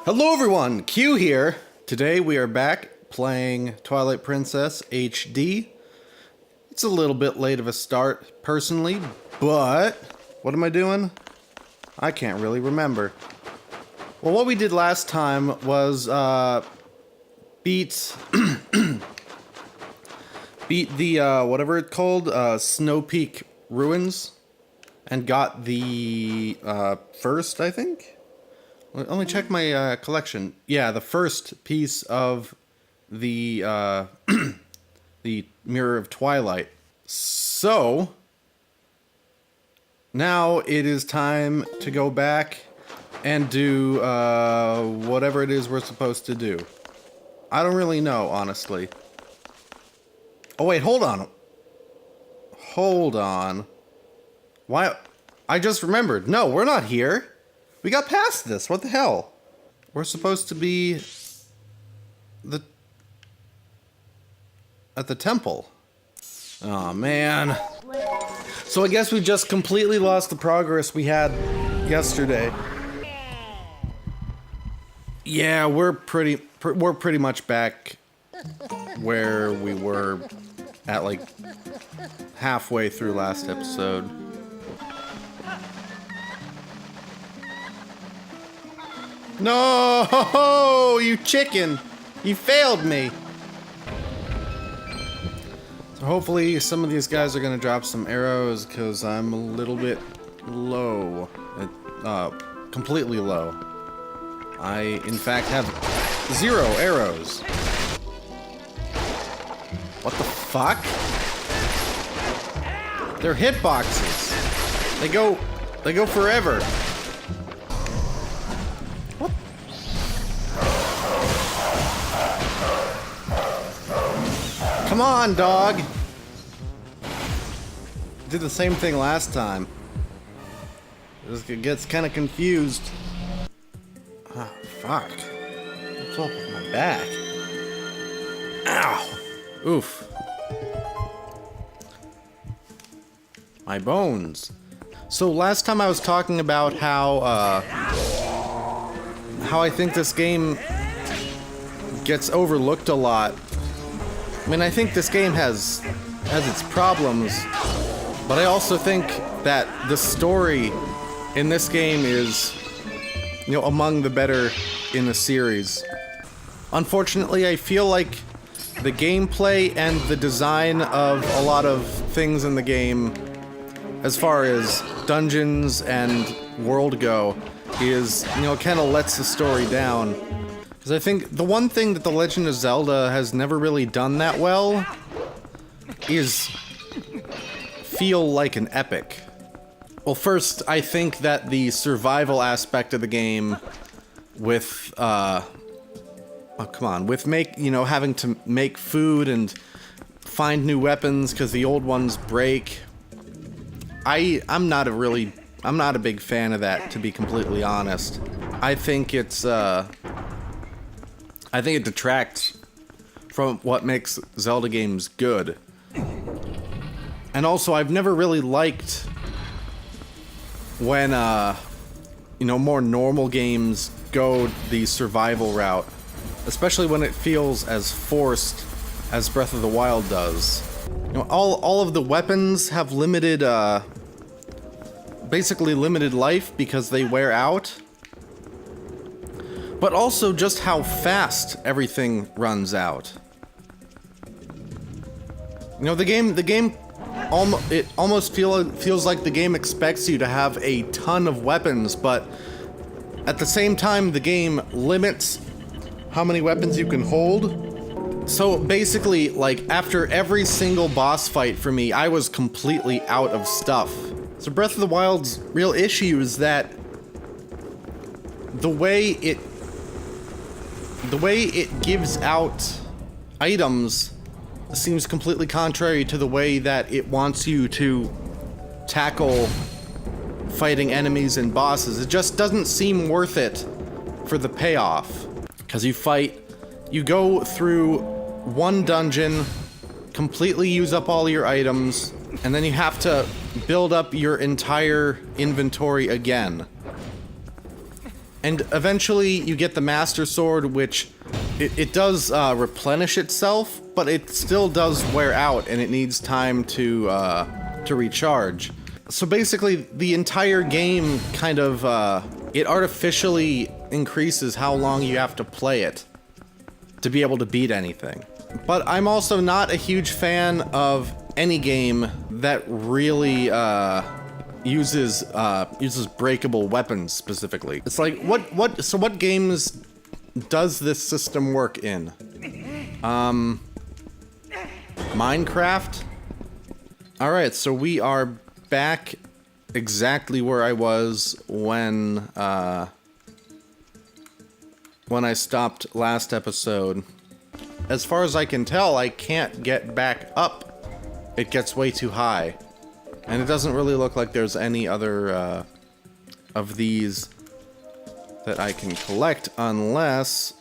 Hello everyone, Q here. Today we are back playing Twilight Princess HD. It's a little bit late of a start, personally, but what am I doing? I can't really remember. Well, what we did last time was beat the whatever it's called, Snow Peak Ruins, and got the first, I think. Let me check my collection. Yeah, the first piece of the the Mirror of Twilight. So now it is time to go back and do whatever it is we're supposed to do. I don't really know, honestly. Oh wait, hold on. Hold on. Why? I just remembered. No, we're not here. We got past this. What the hell? We're supposed to be at the temple. Oh man. So I guess we just completely lost the progress we had yesterday. Yeah, we're pretty much back where we were at, like, halfway through last episode. No, you chicken! You failed me! So hopefully some of these guys are gonna drop some arrows, because I'm a little bit low. Completely low. I, in fact, have 0 arrows. What the fuck? They're hitboxes. They go forever. What? Come on, dog. Did the same thing last time. It gets kind of confused. Ah, fuck. What's up with my back? Ow. Oof. My bones. So last time I was talking about how I think this game gets overlooked a lot. I mean, I think this game has its problems, but I also think that the story in this game is, you know, among the better in the series. Unfortunately, I feel like the gameplay and the design of a lot of things in the game, as far as dungeons and world go, is, you know, kind of lets the story down. Because I think the one thing that The Legend of Zelda has never really done that well is feel like an epic. Well, first, I think that the survival aspect of the game with, having to make food and find new weapons because the old ones break. I'm not a big fan of that, to be completely honest. I think it detracts from what makes Zelda games good. And also, I've never really liked when, more normal games go the survival route. Especially when it feels as forced as Breath of the Wild does. You know, all of the weapons have limited, basically limited life because they wear out. But also just how fast everything runs out. You know, the game almost feels like the game expects you to have a ton of weapons, but at the same time, the game limits how many weapons you can hold. So basically, like, after every single boss fight for me, I was completely out of stuff. So Breath of the Wild's real issue is that the way it gives out items seems completely contrary to the way that it wants you to tackle fighting enemies and bosses. It just doesn't seem worth it for the payoff. Because you go through one dungeon, completely use up all your items, and then you have to build up your entire inventory again. And eventually you get the Master Sword, which it does replenish itself, but it still does wear out, and it needs time to recharge. So basically, the entire game kind of, it artificially increases how long you have to play it to be able to beat anything. But I'm also not a huge fan of any game that really, uses breakable weapons specifically. It's like, what games does this system work in? Minecraft? Alright, so we are back exactly where I was when I stopped last episode. As far as I can tell, I can't get back up. It gets way too high. And it doesn't really look like there's any other of these that I can collect unless...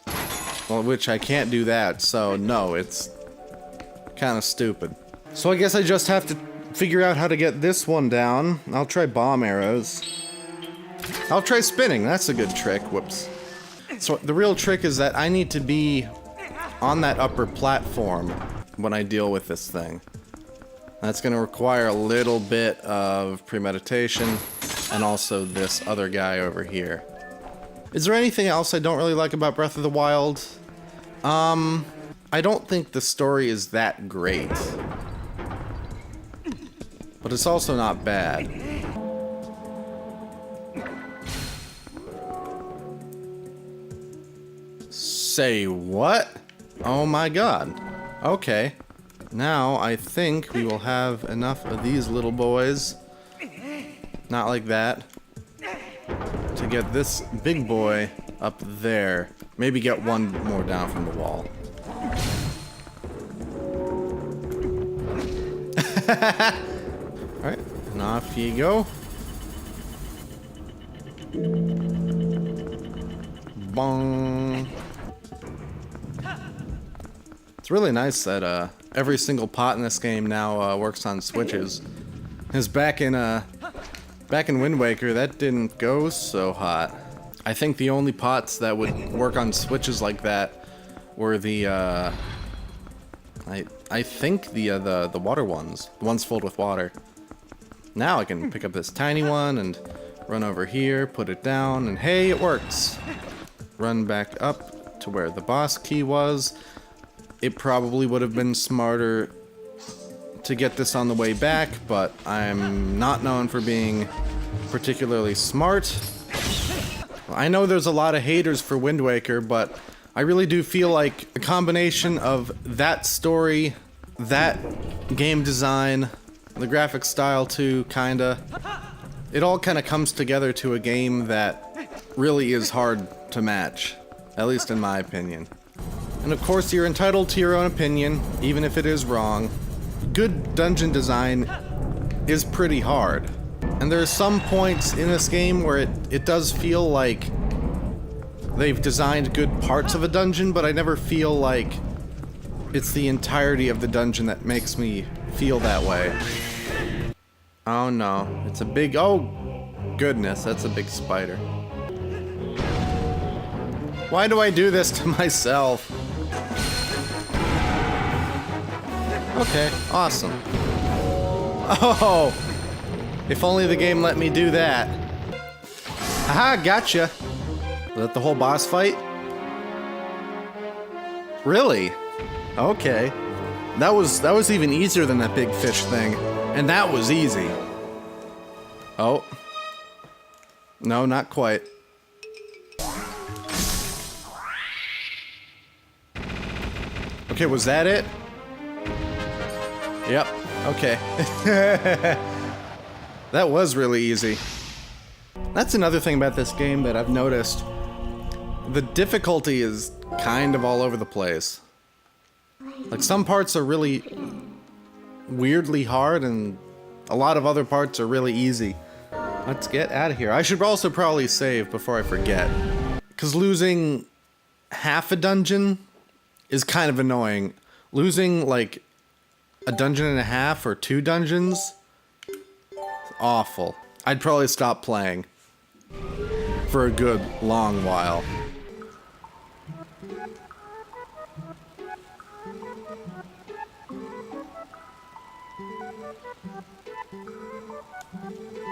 Well, which I can't do that, so no, it's kind of stupid. So I guess I just have to figure out how to get this one down. I'll try bomb arrows. I'll try spinning, that's a good trick. Whoops. So the real trick is that I need to be on that upper platform when I deal with this thing. That's going to require a little bit of premeditation, and also this other guy over here. Is there anything else I don't really like about Breath of the Wild? I don't think the story is that great. But it's also not bad. Say what? Oh my god. Okay. Now, I think we will have enough of these little boys, not like that, to get this big boy up there. Maybe get one more down from the wall. Alright, and off you go. Bong. It's really nice that, every single pot in this game now works on switches. Because back in Wind Waker, that didn't go so hot. I think the only pots that would work on switches like that were the I think the water ones, the ones filled with water. Now I can pick up this tiny one and run over here, put it down, and hey, it works. Run back up to where the boss key was. It probably would have been smarter to get this on the way back, but I'm not known for being particularly smart. I know there's a lot of haters for Wind Waker, but I really do feel like a combination of that story, that game design, the graphic style too, kinda, it all kinda comes together to a game that really is hard to match, at least in my opinion. And of course, you're entitled to your own opinion, even if it is wrong. Good dungeon design is pretty hard. And there are some points in this game where it does feel like they've designed good parts of a dungeon, but I never feel like it's the entirety of the dungeon that makes me feel that way. Oh no, it's a big... Oh, goodness, that's a big spider. Why do I do this to myself? Okay, awesome. Oh! If only the game let me do that. Aha, gotcha! Was that the whole boss fight? Really? Okay. That was even easier than that big fish thing. And that was easy. Oh. No, not quite. Okay, was that it? Yep, okay. That was really easy. That's another thing about this game that I've noticed. The difficulty is kind of all over the place. Like, some parts are really weirdly hard, and a lot of other parts are really easy. Let's get out of here. I should also probably save before I forget. Because losing half a dungeon is kind of annoying. Losing, like, a dungeon and a half or 2 dungeons? It's awful. I'd probably stop playing. for a good long while.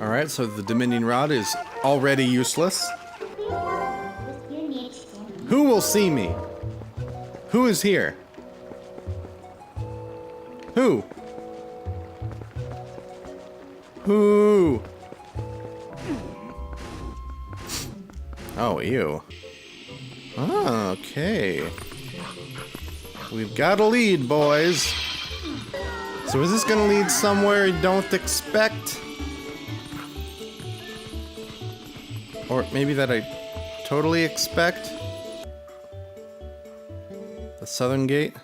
Alright, so the Dominion Rod is already useless. Who will see me? Who is here? Who? Who? Oh, ew. Oh, okay. We've got a lead, boys. So is this gonna lead somewhere you don't expect? Or maybe that I totally expect? The southern gate?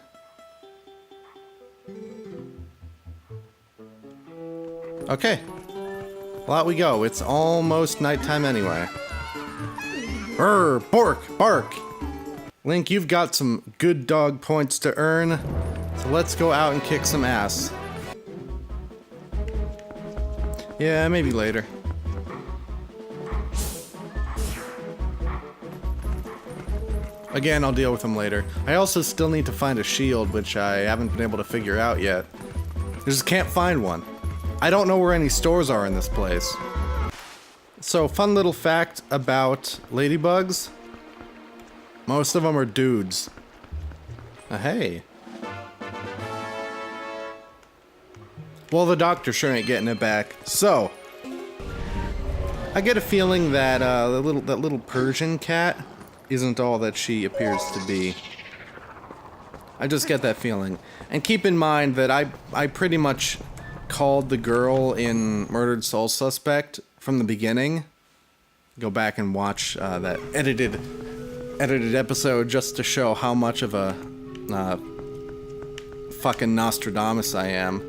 Okay. Well, out we go. It's almost nighttime anyway. Bark, bark! Link, you've got some good dog points to earn, so let's go out and kick some ass. Yeah, maybe later. Again, I'll deal with him later. I also still need to find a shield, which I haven't been able to figure out yet. I just can't find one. I don't know where any stores are in this place. So, fun little fact about ladybugs. Most of them are dudes. Hey. Well, the doctor sure ain't getting it back. So, I get a feeling that that little Persian cat isn't all that she appears to be. I just get that feeling. And keep in mind that I pretty much called the girl in Murdered Soul Suspect from the beginning. Go back and watch that edited episode just to show how much of a fucking Nostradamus I am.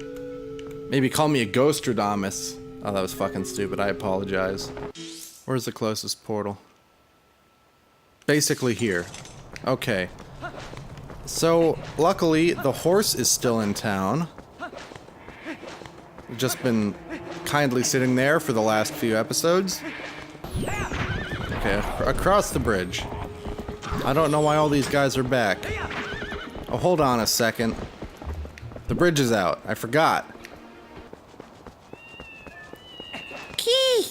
Maybe call me a Ghostradamus. Oh, that was fucking stupid. I apologize. Where's the closest portal? Basically here. Okay. So, luckily, the horse is still in town. Just been kindly sitting there for the last few episodes. Okay, across the bridge. I don't know why all these guys are back. Oh, hold on a second. The bridge is out. I forgot. Key!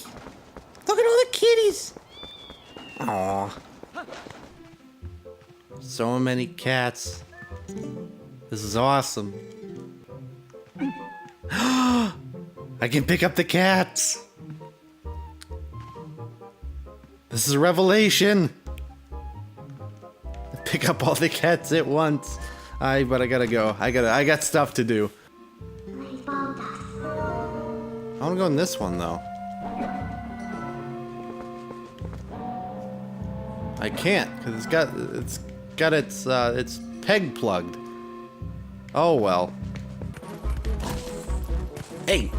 Look at all the kitties! Aww. So many cats. This is awesome. I can pick up the cats! This is a revelation! Pick up all the cats at once. But I gotta go. I got stuff to do. I wanna go in this one though. I can't, because it's got its peg plugged. Oh well. Hey!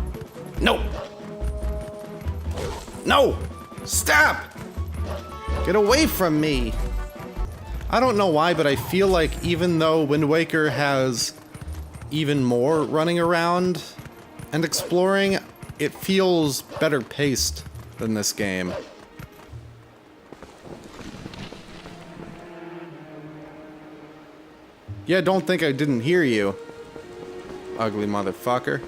No! No! Stop! Get away from me! I don't know why, but I feel like even though Wind Waker has even more running around and exploring, it feels better paced than this game. Yeah, don't think I didn't hear you, ugly motherfucker.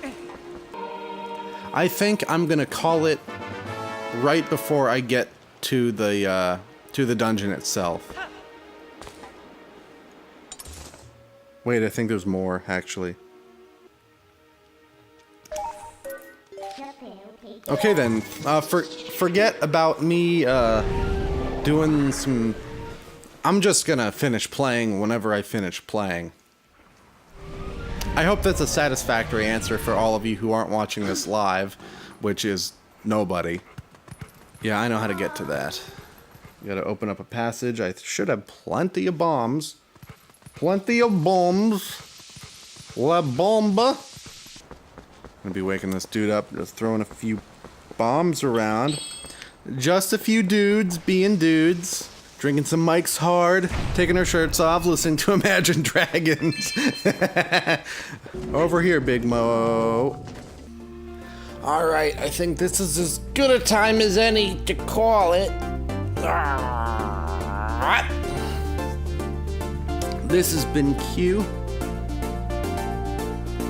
I think I'm gonna call it right before I get to the dungeon itself. Wait, I think there's more, actually. Okay then, forget about me doing some... I'm just gonna finish playing whenever I finish playing. I hope that's a satisfactory answer for all of you who aren't watching this live, which is nobody. Yeah, I know how to get to that. You gotta open up a passage. I should have plenty of bombs. Plenty of bombs. La bomba. I'm gonna be waking this dude up, just throwing a few bombs around. Just a few dudes being dudes. Drinking some Mike's Hard, taking our shirts off, listening to Imagine Dragons. Over here, Big Mo. Alright, I think this is as good a time as any to call it. This has been Q,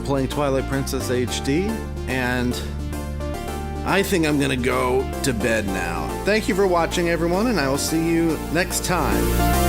playing Twilight Princess HD, and I think I'm gonna go to bed now. Thank you for watching, everyone, and I will see you next time.